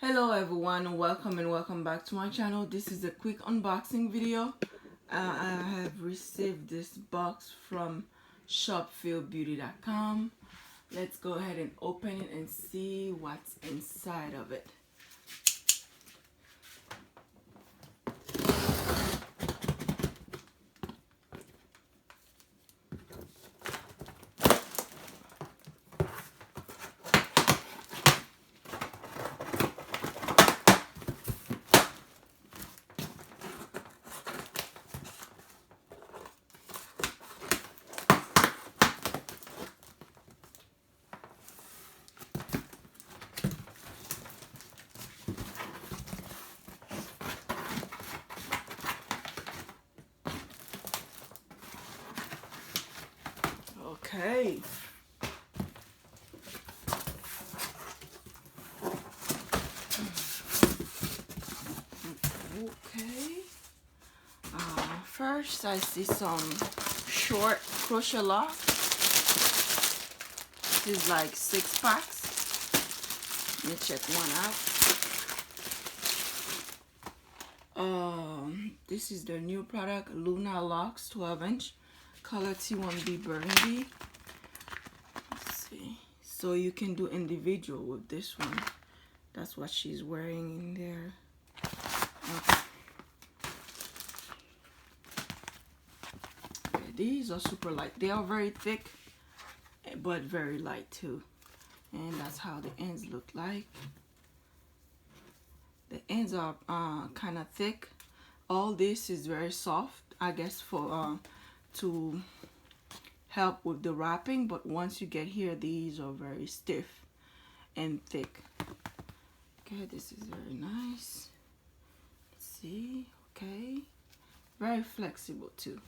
Hello everyone, welcome and welcome back to my channel. This is a quick unboxing video. I have received this box from shopfeelbeauty.com. Let's go ahead and open it and see what's inside of it. Okay. Okay. First I see some short crochet locks. This is like 6 packs. Let me check one out. This is their new product, Locs 12-inch, color T1B burgundy. Let's see. So you can do individual with this one. That's what she's wearing in there. Okay. Okay, these are super light. They are very thick, but very light too. And that's how the ends look like. The ends are kind of thick. All this is very soft, I guess, for to help with the wrapping, but once you get here, these are very stiff and thick. Okay, this is very nice. Let's see. Okay, very flexible too.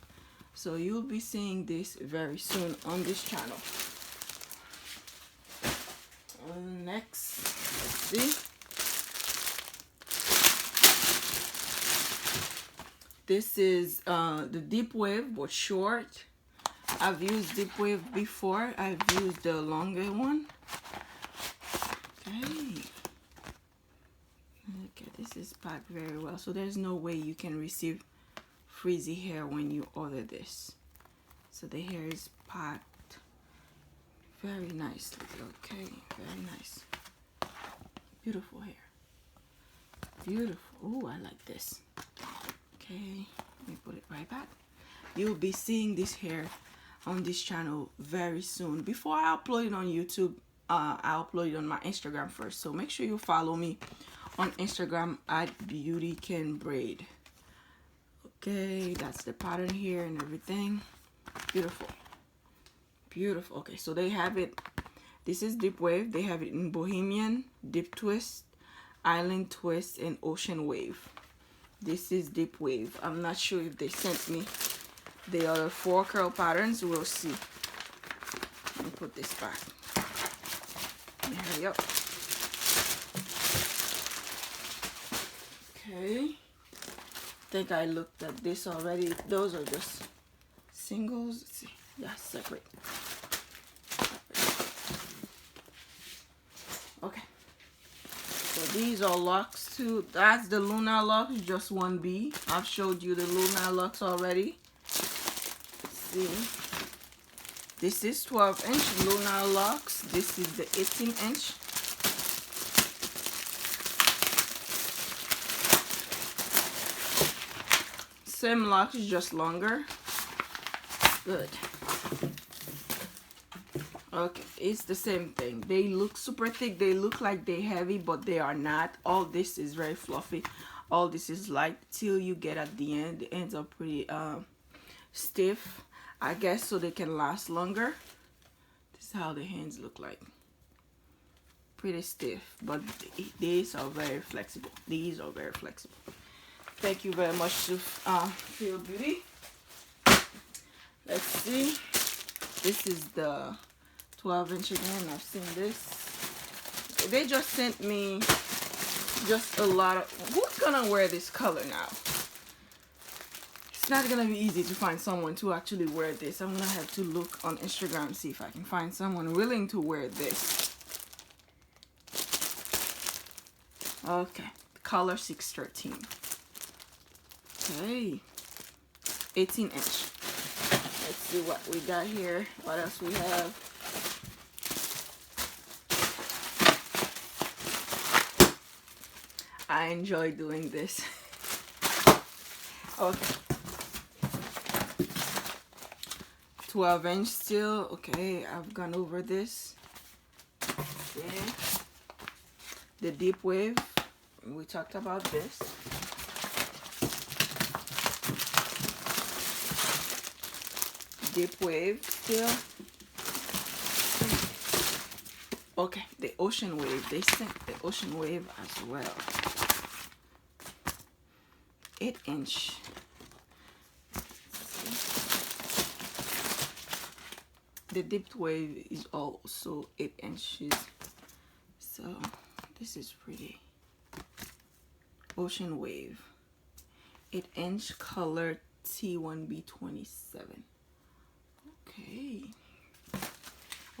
So you'll be seeing this very soon on this channel. Next, let's see. This is the deep wave, but short. I've used deep wave before. I've used the longer one. Okay. Okay, this is packed very well. So there's no way you can receive frizzy hair when you order this. So the hair is packed very nicely. Okay, very nice. Beautiful hair. Beautiful. Oh, I like this. Okay, let me put it right back. You'll be seeing this hair on this channel very soon. Before I upload it on YouTube, I'll upload it on my Instagram first. So make sure you follow me on Instagram at BeautyCanBraid. Okay, that's the pattern here and everything. Beautiful. Beautiful. Okay, so they have it. This is deep wave. They have it in Bohemian, deep twist, island twist, and ocean wave. This is deep wave. I'm not sure if they sent me the other 4 curl patterns. We'll see. Let me put this back. Let me hurry up. Okay. I think I looked at this already. Those are just singles. Let's see. Yeah, separate. Okay. So these are Locs too. That's the Luna Locs, just 1B. I've showed you the Luna Locs already. Let's see. This is 12-inch Luna Locs. This is the 18-inch. Same locks, just longer. Good. Okay, it's the same thing. They look super thick. They look like they're heavy, but they are not. All this is very fluffy. All this is light till you get at the end. The ends are pretty stiff, I guess, so they can last longer. This is how the hands look like. Pretty stiff, but these are very flexible. These are very flexible. Thank you very much to Feel Beauty. Let's see. This is the 12-inch again. I've seen this. They just sent me just a lot of... Who's gonna wear this color now? It's not gonna be easy to find someone to actually wear this. I'm gonna have to look on Instagram and see if I can find someone willing to wear this. Okay, color 613. Okay, 18 inch. Let's see what we got here. What else we have? I enjoy doing this. Okay. 12 inch still. Okay, I've gone over this. Okay. The deep wave. We talked about this. Deep wave still. Okay, the ocean wave. They sent the ocean wave as well. 8 inch. The deep wave is also 8 inches. So this is pretty. Ocean wave. 8 inch color T1B27. Okay.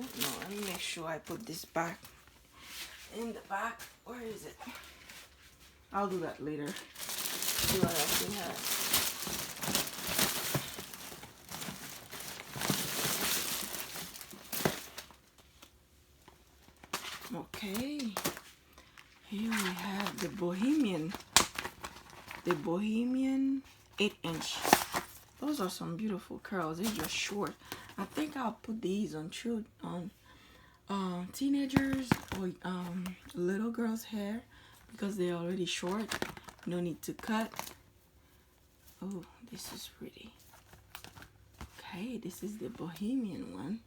Oh no, let me make sure I put this back in the back. Where is it? I'll do that later. See what else we have. Okay. Here we have the Bohemian. The Bohemian 8 inch. Those are some beautiful curls. They're just short. I think I'll put these on teenagers or little girls' hair because they're already short. No need to cut. Oh, this is pretty. Okay, this is the Bohemian one.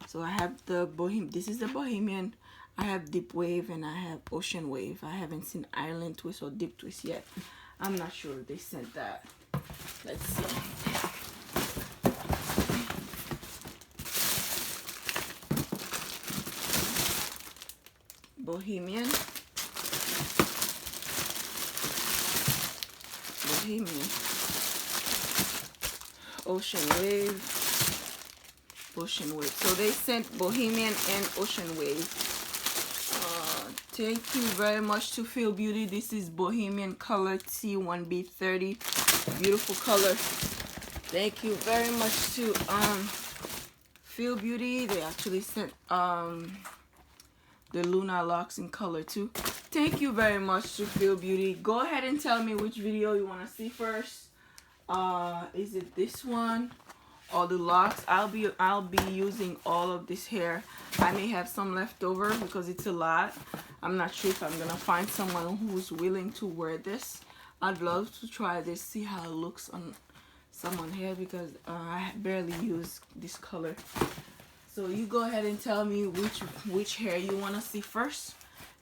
So I have the This is the Bohemian. I have deep wave and I have ocean wave. I haven't seen island twist or deep twist yet. I'm not sure if they sent that. Let's see. Bohemian. Ocean wave. So they sent Bohemian and ocean wave. Thank you very much to Feel Beauty. This is Bohemian color T1B30. Beautiful color. Thank you very much to Feel Beauty. They actually sent the Luna Locs in color too. Thank you very much to Feel Beauty. Go ahead and tell me which video you want to see first. Is it this one or the locks? I'll be using all of this hair. I may have some left over because it's a lot. I'm not sure if I'm gonna find someone who's willing to wear this. I'd love to try this, see how it looks on someone's hair because I barely use this color. So you go ahead and tell me which hair you want to see first,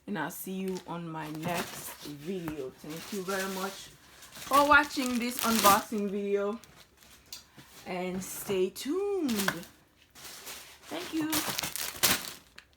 and I'll see you on my next video. Thank you very much for watching this unboxing video, and stay tuned. Thank you.